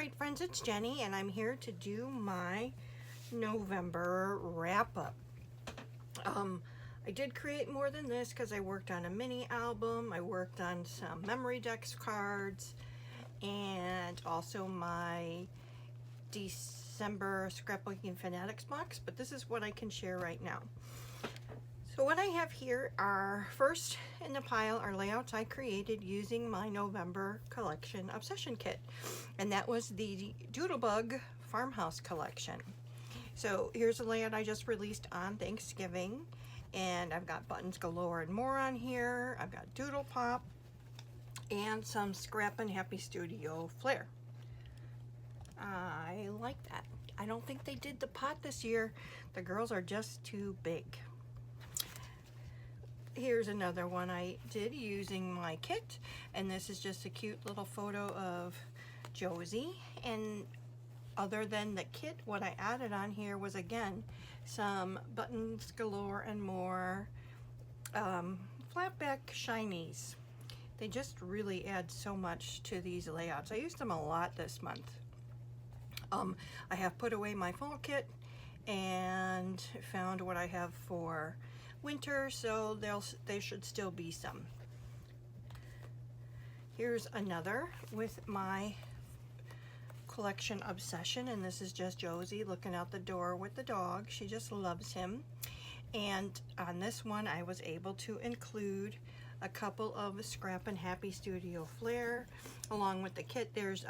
Alright friends, it's Jenny and I'm here to do my November wrap-up. I did create more than this because I worked on a mini album, I worked on some memory decks cards, and also my December Scrapbooking Fanatics box, but this is what I can share right now. So what I have here are, first in the pile, are layouts I created using my November collection obsession kit. And that was the Doodlebug farmhouse collection. So here's a layout I just released on Thanksgiving. And I've got buttons galore and more on here. I've got Doodle Pop and some Scrappin Happy Studio Flair. I like that. I don't think they did the pot this year. The girls are just too big. Here's another one I did using my kit, and this is just a cute little photo of Josie. And other than the kit, what I added on here was again some buttons galore and more flatback shinies. They just really add so much to these layouts. I used them a lot this month. I have put away my fall kit and found what I have for winter, so they should still be some. Here's another with my collection obsession, and this is just Josie looking out the door with the dog. She just loves him. And on this one I was able to include a couple of Scrappin Happy Studio Flair along with the kit. There's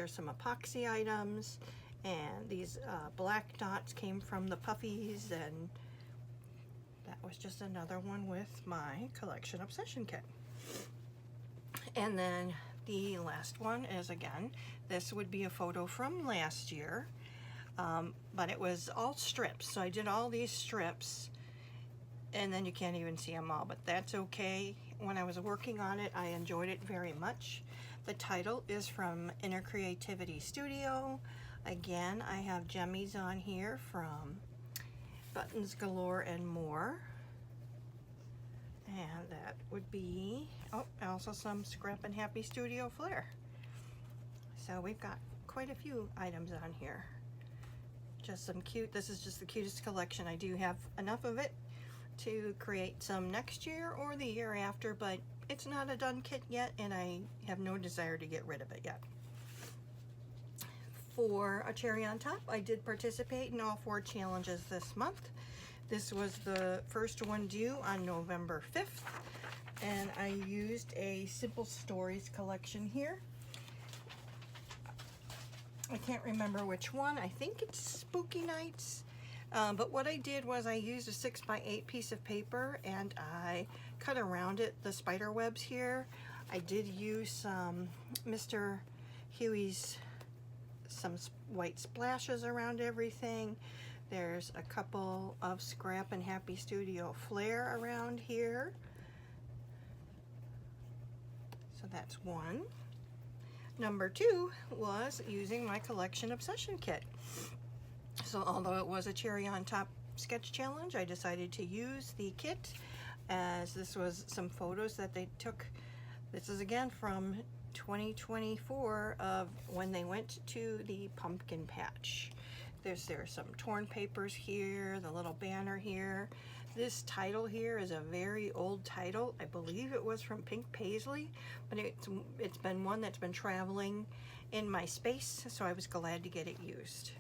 some epoxy items, and these black dots came from the puffies, and that was just another one with my collection obsession kit. And then the last one is, again, this would be a photo from last year, but it was all strips. So I did all these strips, and then you can't even see them all, but that's okay. When I was working on it, I enjoyed it very much. The title is from Inner Creativity Studio. Again, I have jemmies on here from Buttons Galore and More, and that would be also some Scrappin Happy Studio Flair. So we've got quite a few items on here. Just some cute, this is just the cutest collection. I do have enough of it to create some next year or the year after, but it's not a done kit yet, and I have no desire to get rid of it yet. For a cherry on top, I did participate in all 4 challenges this month. This was the first one due on November 5th, and I used a Simple Stories collection here. I can't remember which one. I think it's Spooky Nights. But what I did was I used a 6x8 piece of paper, and I cut around it the spider webs here. I did use some Mr. Huey's some white splashes around everything. There's a couple of Scrappin Happy Studio Flair around here. So that's one. Number 2 was using my collection obsession kit. So although it was a cherry on top sketch challenge, I decided to use the kit, as this was some photos that they took. This is again from 2024 of when they went to the pumpkin patch. There's some torn papers here, the little banner here. This title here is a very old title. I believe it was from Pink Paisley, but it's been one that's been traveling in my space, so I was glad to get it used.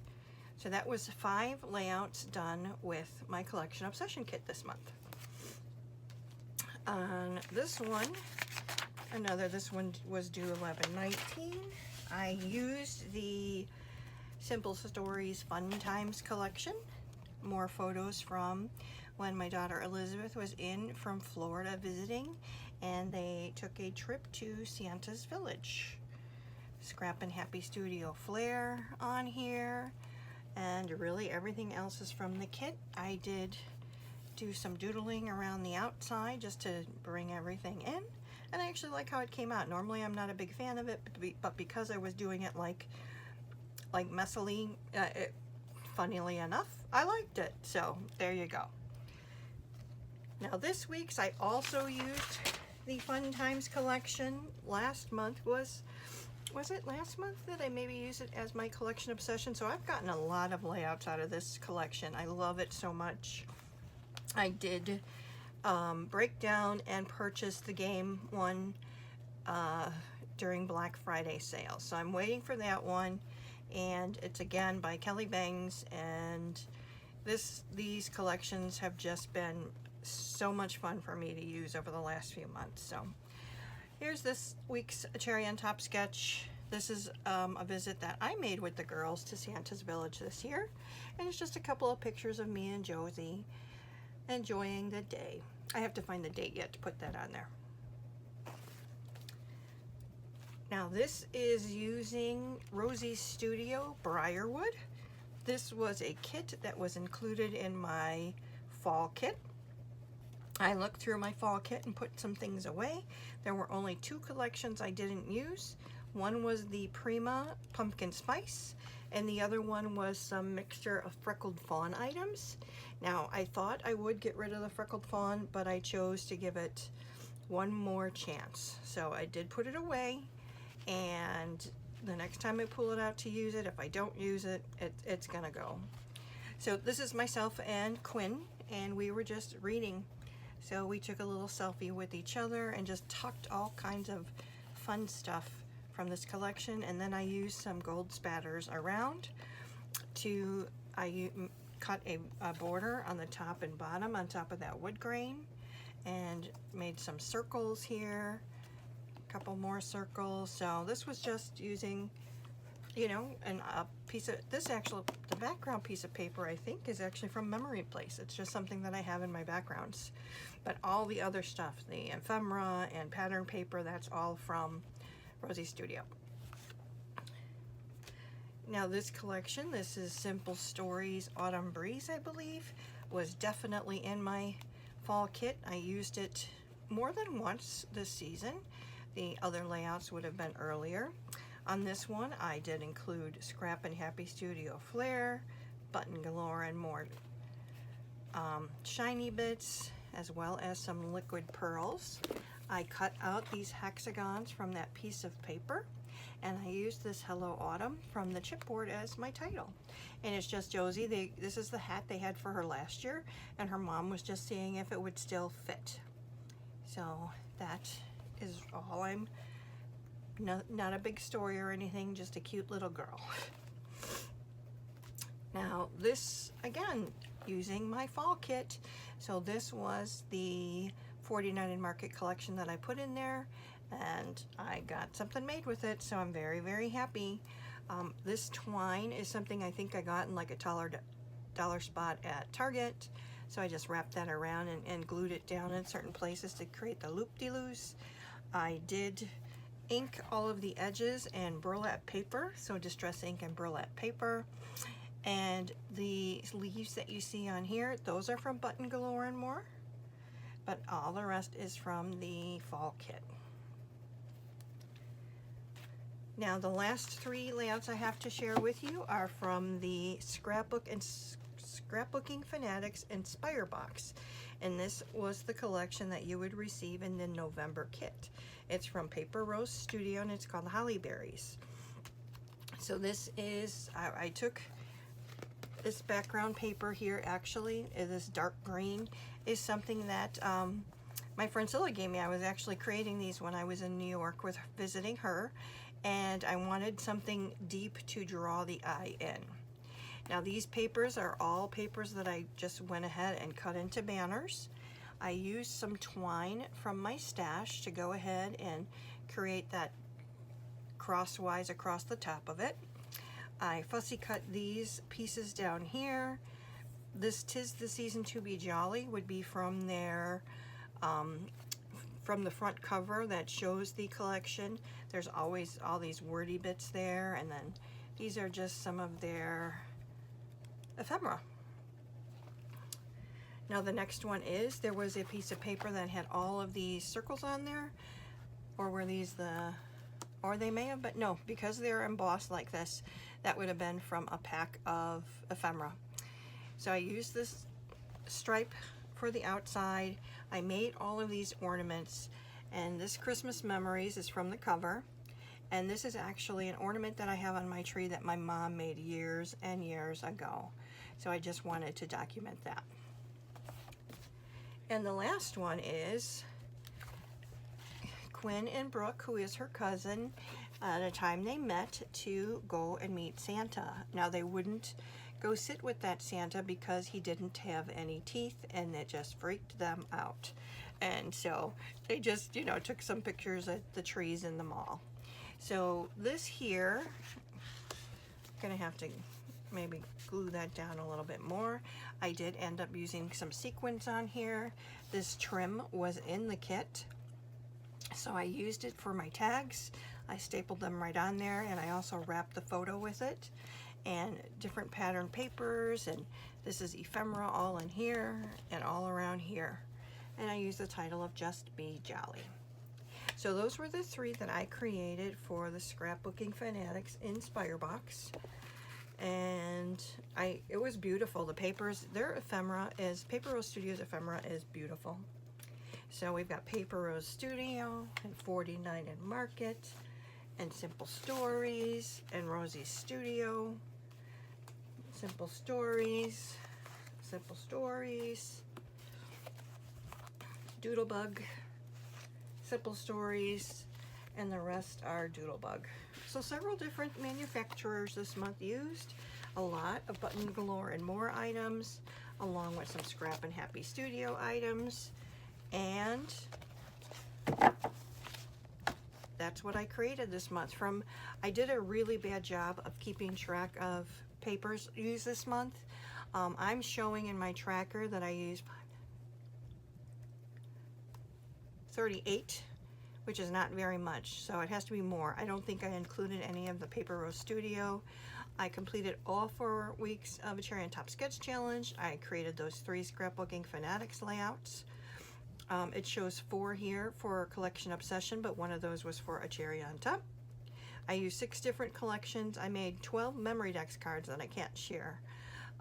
So that was 5 layouts done with my collection obsession kit this month. On this one, this one was due 11/19. I used the Simple Stories Fun Times collection. More photos from when my daughter Elizabeth was in from Florida visiting, and they took a trip to Santa's Village. Scrappin Happy Studio Flair on here, and really everything else is from the kit. I did do some doodling around the outside just to bring everything in, and I actually like how it came out. Normally I'm not a big fan of it, but because I was doing it like messily, funnily enough, I liked it. So there you go. Now this week's, I also used the Fun Times collection. Last month was was it last month that I maybe used it as my collection obsession? So I've gotten a lot of layouts out of this collection. I love it so much. I did break down and purchase the game one during Black Friday sale. So I'm waiting for that one, and it's again by Kelly Bangs, and these collections have just been so much fun for me to use over the last few months. So here's this week's Cherry on Top sketch. This is a visit that I made with the girls to Santa's Village this year, and it's just a couple of pictures of me and Josie enjoying the day. I have to find the date yet to put that on there. Now this is using Rosie's Studio Briarwood. This was a kit that was included in my fall kit. I looked through my fall kit and put some things away. There were only 2 collections I didn't use. One was the Prima Pumpkin Spice, and the other one was some mixture of Freckled Fawn items. Now, I thought I would get rid of the Freckled Fawn, but I chose to give it one more chance. So I did put it away, and the next time I pull it out to use it, if I don't use it, it's gonna go. So this is myself and Quinn, and we were just reading. So we took a little selfie with each other and just tucked all kinds of fun stuff from this collection, and then I used some gold spatters around to, I cut a border on the top and bottom on top of that wood grain, and made some circles here, a couple more circles. So this was just using, you know, a piece of, the background piece of paper I think is actually from Memory Place. It's just something that I have in my backgrounds. But all the other stuff, the ephemera and pattern paper, that's all from Rosie's Studio. Now this collection, this is Simple Stories Autumn Breeze, I believe, was definitely in my fall kit. I used it more than once this season. The other layouts would have been earlier. On this one, I did include Scrappin Happy Studio Flair, Button Galore, and more shiny bits, as well as some liquid pearls. I cut out these hexagons from that piece of paper, and I used this Hello Autumn from the chipboard as my title. And it's just Josie. This is the hat they had for her last year, and her mom was just seeing if it would still fit. So that is all. I'm not a big story or anything, just a cute little girl. Now this, again, using my fall kit. So this was the 49 in Market collection that I put in there, and I got something made with it, so I'm very, very happy. This twine is something I think I got in like a dollar spot at Target, so I just wrapped that around and glued it down in certain places to create the loop-de-loos. I did ink all of the edges and burlap paper, so distress ink and burlap paper. And the leaves that you see on here, those are from Button Galore and more, but all the rest is from the fall kit. Now the last 3 layouts I have to share with you are from the Scrapbook and Scrapbooking Fanatics Inspire box, and this was the collection that you would receive in the November kit. It's from Paper Rose Studio, and it's called Holly Berries. So this is, I took this background paper here, actually, this dark green is something that my friend Zilla gave me. I was actually creating these when I was in New York visiting her, and I wanted something deep to draw the eye in. Now these papers are all papers that I just went ahead and cut into banners. I used some twine from my stash to go ahead and create that crosswise across the top of it. I fussy cut these pieces down here. This 'Tis the Season to Be Jolly would be from their from the front cover that shows the collection. There's always all these wordy bits there, and then these are just some of their ephemera. Now the next one is, there was a piece of paper that had all of these circles on there, or were these or they may have, but no, because they're embossed like this, that would have been from a pack of ephemera. So I used this stripe for the outside. I made all of these ornaments, and this Christmas Memories is from the cover, And this is actually an ornament that I have on my tree that my mom made years and years ago. So I just wanted to document that. And the last one is Quinn and Brooke, who is her cousin, at a time they met to go and meet Santa. Now they wouldn't go sit with that Santa because he didn't have any teeth, and it just freaked them out. And so they just, you know, took some pictures at the trees in the mall. So this here, I'm gonna have to maybe glue that down a little bit more. I did end up using some sequins on here. This trim was in the kit, so I used it for my tags. I stapled them right on there, and I also wrapped the photo with it, and different pattern papers, and this is ephemera all in here and all around here. And I used the title of Just Be Jolly. So those were the 3 that I created for the Scrapbooking Fanatics Inspire Box. And it was beautiful. The papers, their ephemera is, Paper Rose Studios ephemera is beautiful. So we've got Paper Rose Studio and 49 in Market and Simple Stories and Rosies Studio. Simple Stories, Simple Stories, Doodlebug, Simple Stories, and the rest are Doodlebug. So several different manufacturers this month used a lot of Button Galore and More items, along with some Scrappin Happy Studio items, and that's what I created this month. I did a really bad job of keeping track of papers used this month. I'm showing in my tracker that I used 38, which is not very much, so it has to be more. I don't think I included any of the Paper Rose Studio. I completed all 4 weeks of a Cherry on Top Sketch Challenge. I created those 3 Scrapbooking Fanatics layouts. It shows 4 here for Collection Obsession, but one of those was for a Cherry on Top. I used 6 different collections. I made 12 memory dex cards that I can't share.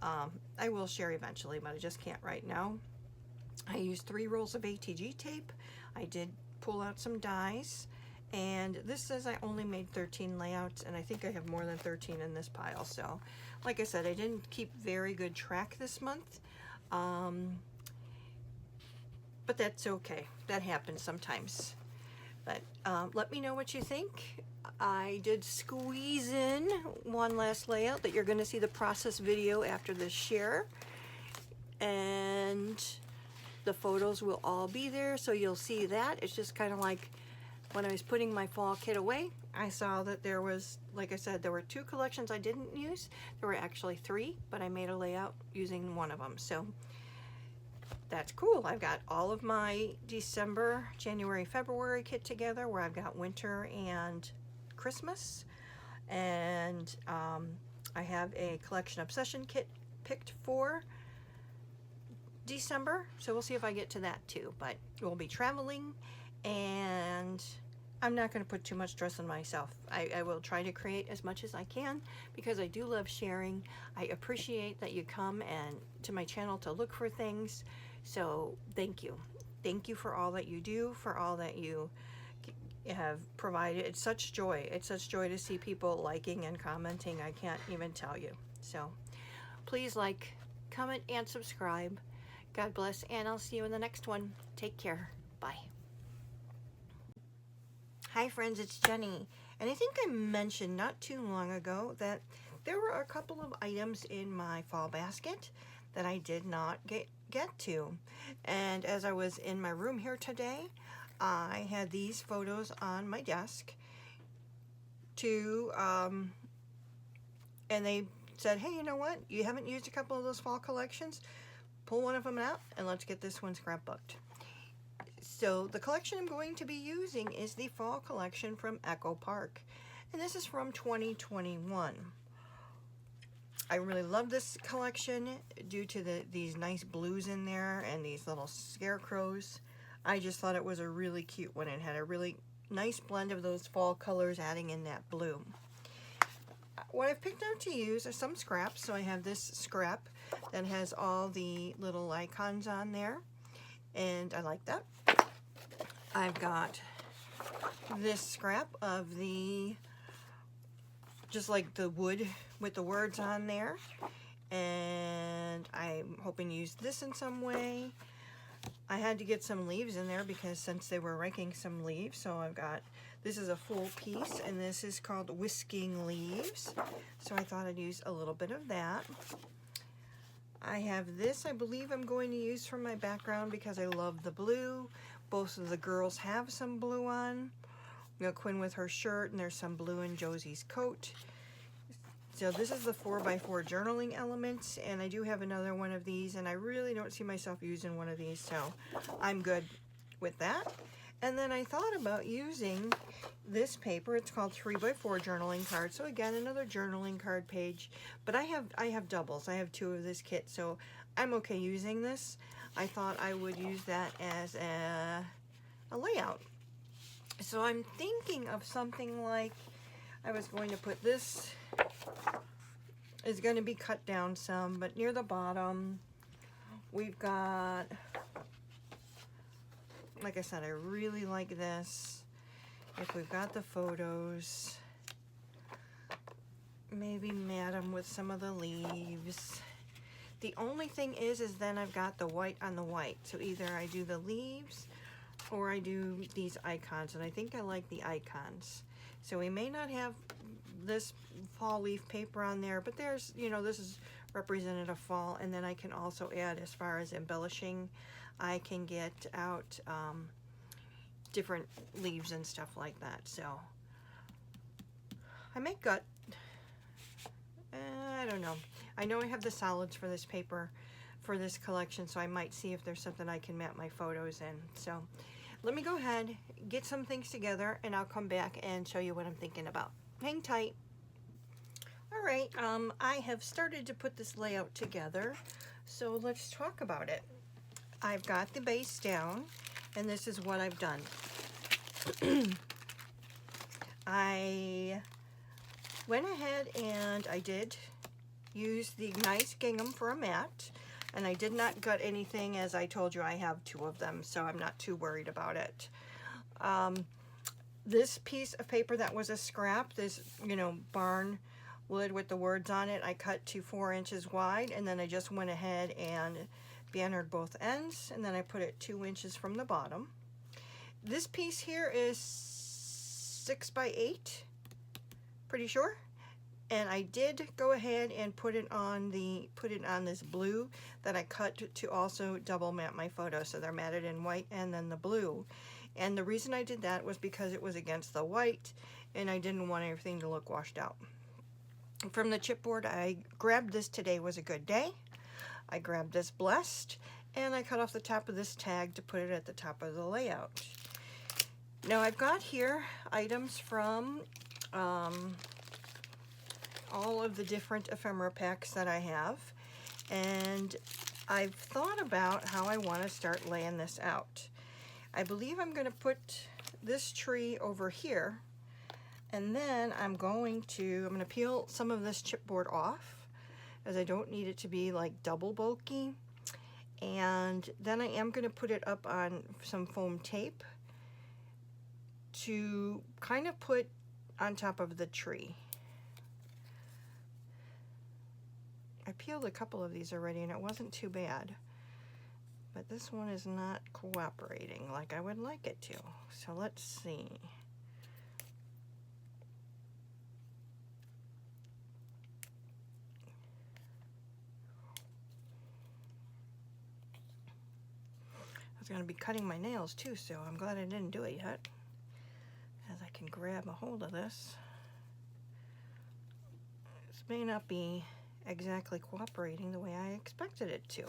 I will share eventually, but I just can't right now. I used 3 rolls of ATG tape. I did pull out some dies, and this says I only made 13 layouts, and I think I have more than 13 in this pile. So like I said, I didn't keep very good track this month, but that's okay. That happens sometimes. But let me know what you think. I did squeeze in one last layout that you're going to see the process video after this share, and the photos will all be there, so you'll see that. It's just kind of like when I was putting my fall kit away, I saw that there was, like I said, there were 2 collections I didn't use. There were actually 3, but I made a layout using one of them. So that's cool. I've got all of my December, January, February kit together, where I've got winter and Christmas. And I have a Collection Obsession kit picked for December, so we'll see if I get to that too. But we'll be traveling, and I'm not going to put too much stress on myself. I will try to create as much as I can, because I do love sharing. I appreciate that you come and to my channel to look for things. So thank you. Thank you for all that you do, for all that you have provided. It's such joy. It's such joy to see people liking and commenting. I can't even tell you. So please like, comment, and subscribe. God bless, and I'll see you in the next one. Take care. Bye. Hi friends, it's Jenny. And I think I mentioned not too long ago that there were a couple of items in my fall basket that I did not get to. And as I was in my room here today, I had these photos on my desk and they said, hey, you know what? You haven't used a couple of those fall collections? Pull one of them out and let's get this one scrapbooked. So the collection I'm going to be using is the fall collection from Echo Park, and this is from 2021. I really love this collection due to these nice blues in there and these little scarecrows. I just thought it was a really cute one. It had a really nice blend of those fall colors adding in that blue. What I've picked out to use are some scraps. So I have this scrap that has all the little icons on there, and I like that. I've got this scrap of the, just like the wood with the words on there, and I'm hoping to use this in some way. I had to get some leaves in there because since they were raking some leaves, so I've got, this is a full piece, and this is called Whisking Leaves, so I thought I'd use a little bit of that. I have this, I believe I'm going to use for my background because I love the blue. Both of the girls have some blue on. You know, Quinn with her shirt, and there's some blue in Josie's coat. So this is the 4x4 journaling elements, and I do have another one of these, and I really don't see myself using one of these, so I'm good with that. And then I thought about using this paper. It's called 3x4 journaling card. So again, another journaling card page, but I have doubles. I have 2 of this kit, so I'm okay using this. I thought I would use that as a layout. So I'm thinking of something like, I was going to put this, is going to be cut down some, but near the bottom, we've got, like I said, I really like this. If we've got the photos, maybe mat them with some of the leaves. The only thing is then I've got the white on the white. So either I do the leaves or I do these icons, and I think I like the icons. So we may not have this fall leaf paper on there, but there's, you know, this is representative fall, and then I can also add, as far as embellishing, I can get out different leaves and stuff like that. So I may gut, I don't know. I know I have the solids for this paper, for this collection, so I might see if there's something I can map my photos in. So let me go ahead, get some things together, and I'll come back and show you what I'm thinking about. Hang tight. All right, I have started to put this layout together, so let's talk about it. I've got the base down, and this is what I've done. I went ahead and I did use the nice gingham for a mat, and I did not gut anything. As I told you, I have 2 of them, so I'm not too worried about it. This piece of paper that was a scrap, this, you know, barn wood with the words on it, I cut to 4 inches wide, and then I just went ahead and bannered both ends, and then I put it 2 inches from the bottom. This piece here is 6 by 8, pretty sure. And I did go ahead and put it on this blue that I cut to also double mat my photos, so they're matted in white and then the blue. And the reason I did that was because it was against the white, and I didn't want everything to look washed out. From the chipboard, I grabbed this Today Was a Good Day. I grabbed this Blessed, and I cut off the top of this tag to put it at the top of the layout. Now I've got here items from all of the different ephemera packs that I have, and I've thought about how I want to start laying this out. I believe I'm going to put this tree over here, and then I'm going to peel some of this chipboard off, as I don't need it to be like double bulky, and then I am going to put it up on some foam tape to kind of put on top of the tree. I peeled a couple of these already and it wasn't too bad, but this one is not cooperating like I would like it to. So let's see. I was going to be cutting my nails too, so I'm glad I didn't do it yet, as I can grab a hold of this. This may not be exactly cooperating the way I expected it to.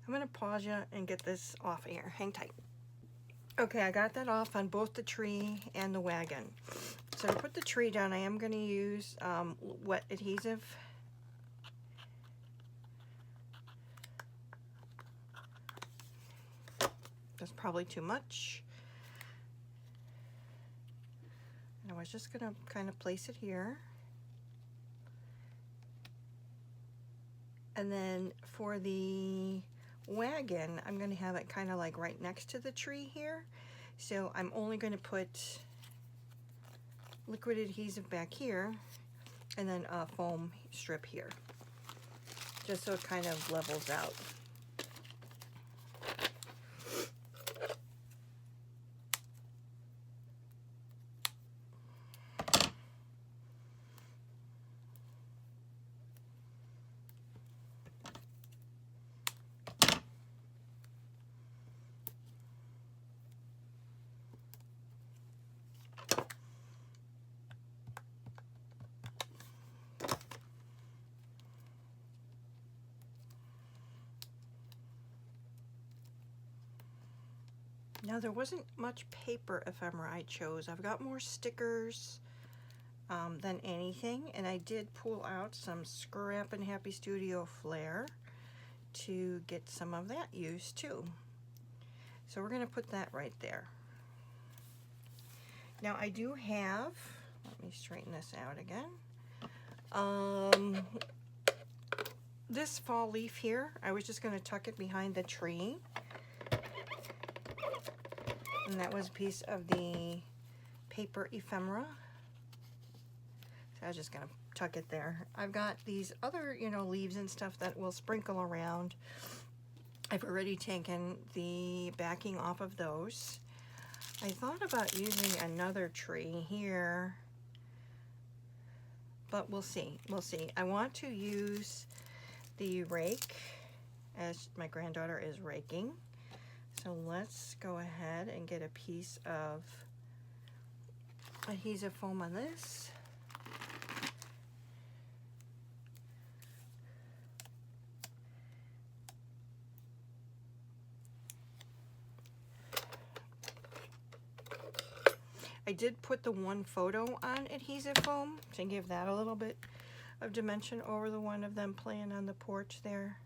I'm going to pause you and get this off here. Hang tight. Okay, I got that off on both the tree and the wagon. So to put the tree down, I am going to use wet adhesive. That's probably too much. And I was was just gonna kind of place it here. And then for the wagon, I'm gonna have it kind of like right next to the tree here. So I'm only gonna put liquid adhesive back here and then a foam strip here, just so it kind of levels out. Now there wasn't much paper ephemera I chose. I've got more stickers than anything, and I did pull out some Scrappin Happy Studio Flair to get some of that used too. So we're going to put that right there. Now I do have, let me straighten this out again. This fall leaf here, I was just going to tuck it behind the tree. And that was a piece of the paper ephemera. So I was just gonna tuck it there. I've got these other, you know, leaves and stuff that will sprinkle around. I've already taken the backing off of those. I thought about using another tree here, but we'll see, we'll see. I want to use the rake as my granddaughter is raking. So let's go ahead and get a piece of adhesive foam on this. I did put the one photo on adhesive foam to give that a little bit of dimension over the one of them playing on the porch there.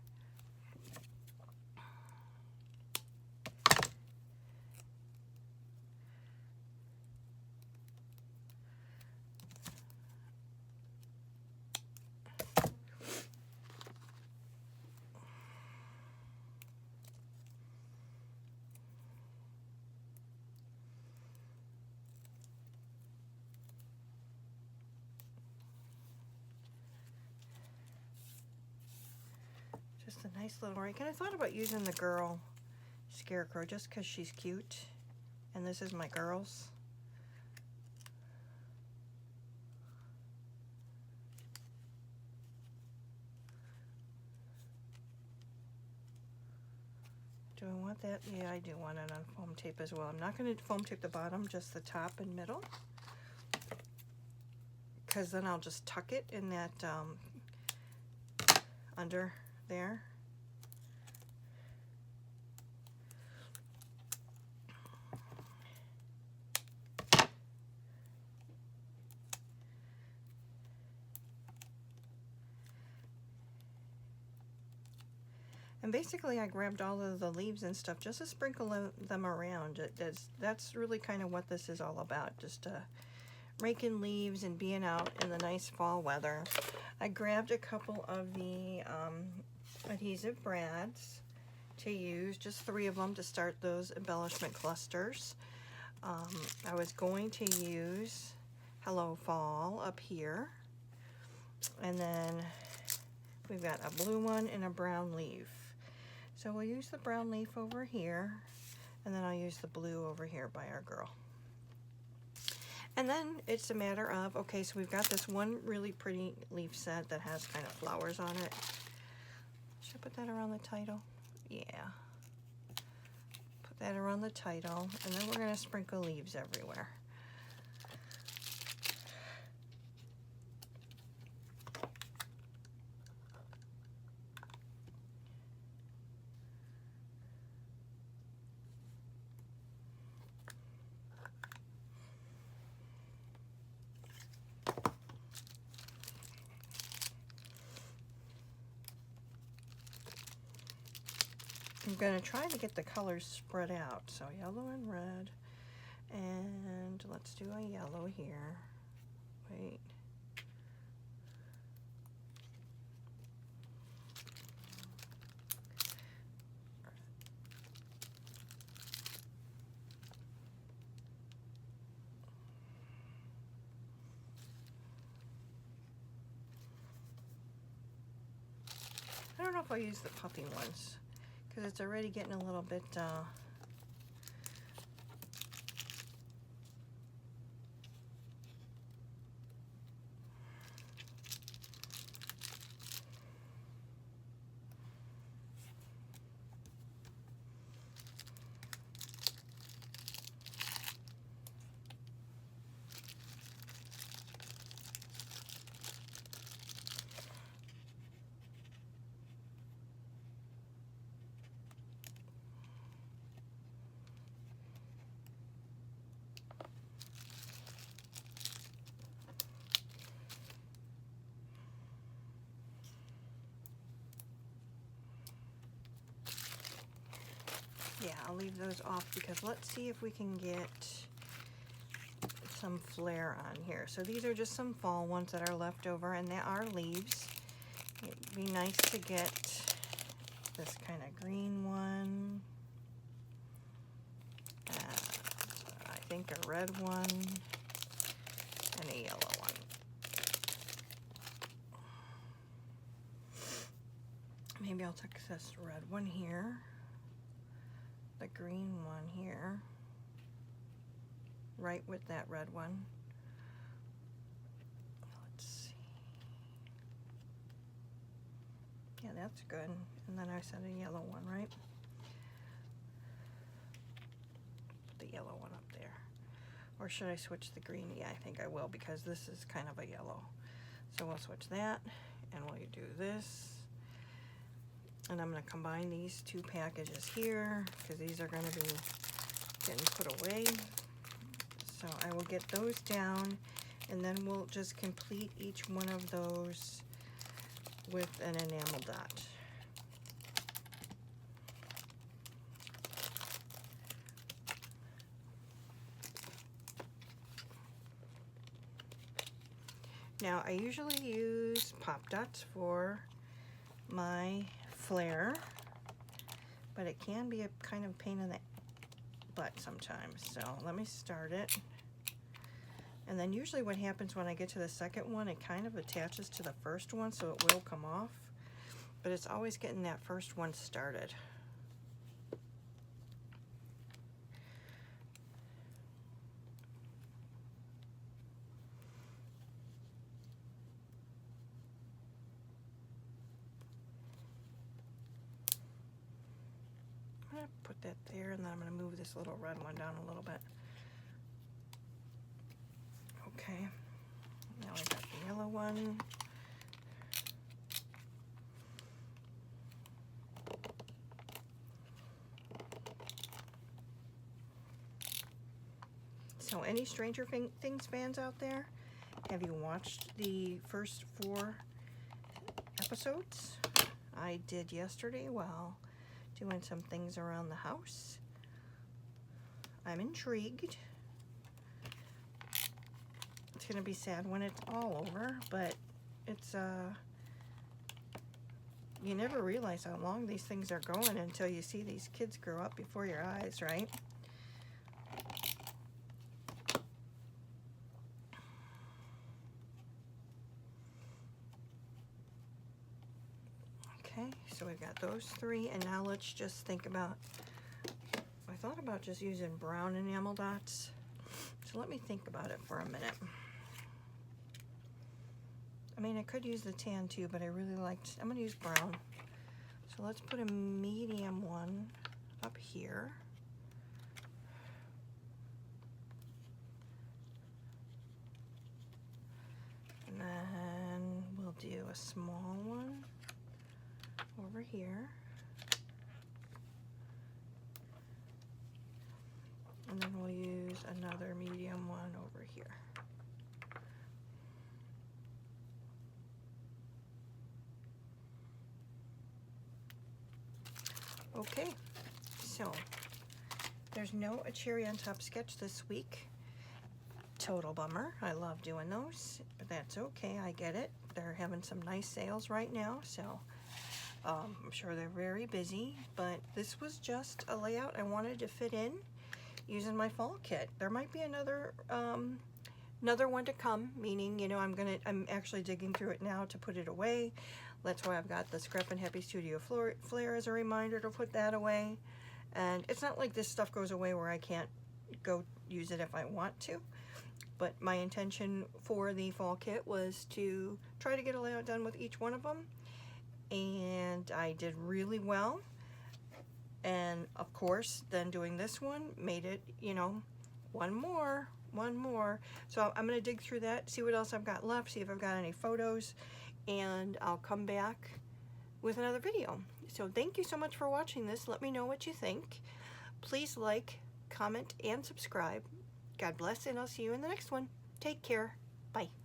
A nice little rake, and I thought about using the girl scarecrow just because she's cute, and this is my girls. Do I want that? Yeah, I do want it on foam tape as well. I'm not going to foam tape the bottom, just the top and middle, because then I'll just tuck it in that under there. And basically I grabbed all of the leaves and stuff just to sprinkle them around. That's really kind of what this is all about, just raking leaves and being out in the nice fall weather. I grabbed a couple of the adhesive brads to use, just 3 of them to start those embellishment clusters. I was going to use Hello Fall up here, and then we've got a blue one and a brown leaf. So we'll use the brown leaf over here, and then I'll use the blue over here by our girl. And then it's a matter of, okay, so we've got this one really pretty leaf set that has kind of flowers on it. Should I put that around the title? Yeah. Put that around the title, and then we're going to sprinkle leaves everywhere. I'm going to try to get the colors spread out. So yellow and red, and let's do a yellow here. right? I don't know if I'll use the puffy ones because it's already getting a little bit yeah, I'll leave those off because let's see if we can get some Flair on here. So these are just some fall ones that are left over, and they are leaves. It'd be nice to get this kind of green one, I think a red one, and a yellow one. Maybe I'll take this red one here, the green one here, right with that red one. Let's see. Yeah, that's good. And then I said a yellow one, right? Put the yellow one up there. Or should I switch the green? Yeah, I think I will because this is kind of a yellow. So we'll switch that and we'll do this. And I'm going to combine these two packages here because these are going to be getting put away. So I will get those down and then we'll just complete each one of those with an enamel dot. Now I usually use pop dots for my Flair, but it can be a kind of pain in the butt sometimes. So let me start it. And then usually what happens when I get to the second one, it kind of attaches to the first one, so it will come off. But it's always getting that first one started. I'm going to put that there, and then I'm going to move this little red one down a little bit. Okay, now I got the yellow one. So any Stranger Things fans out there, have you watched the first 4 episodes? I did yesterday while doing some things around the house. I'm intrigued. It's gonna be sad when it's all over, but it's you never realize how long these things are going until you see these kids grow up before your eyes, right? Okay, so we've got those 3, and now let's just think about, I thought about just using brown enamel dots, so let me think about it for a minute. I mean, I could use the tan too, but I really liked, I'm going to use brown. So let's put a medium one up here. And then we'll do a small one over here. And then we'll use another medium one over here. Okay, so there's no A Cherry on Top sketch this week. total bummer. I love doing those, but that's okay. I get it. They're having some nice sales right now, so I'm sure they're very busy, but this was just a layout I wanted to fit in using my fall kit. There might be another one to come, meaning, you know, I'm actually digging through it now to put it away. That's why I've got the Scrappin Happy Studio Flair as a reminder to put that away. And it's not like this stuff goes away where I can't go use it if I want to. But my intention for the fall kit was to try to get a layout done with each one of them. And I did really well. And of course, then doing this one made it, you know, one more. So I'm going to dig through that, see what else I've got left, see if I've got any photos, and I'll come back with another video. So thank you so much for watching this. Let me know what you think. Please like, comment, and subscribe. God bless, and I'll see you in the next one. Take care. Bye.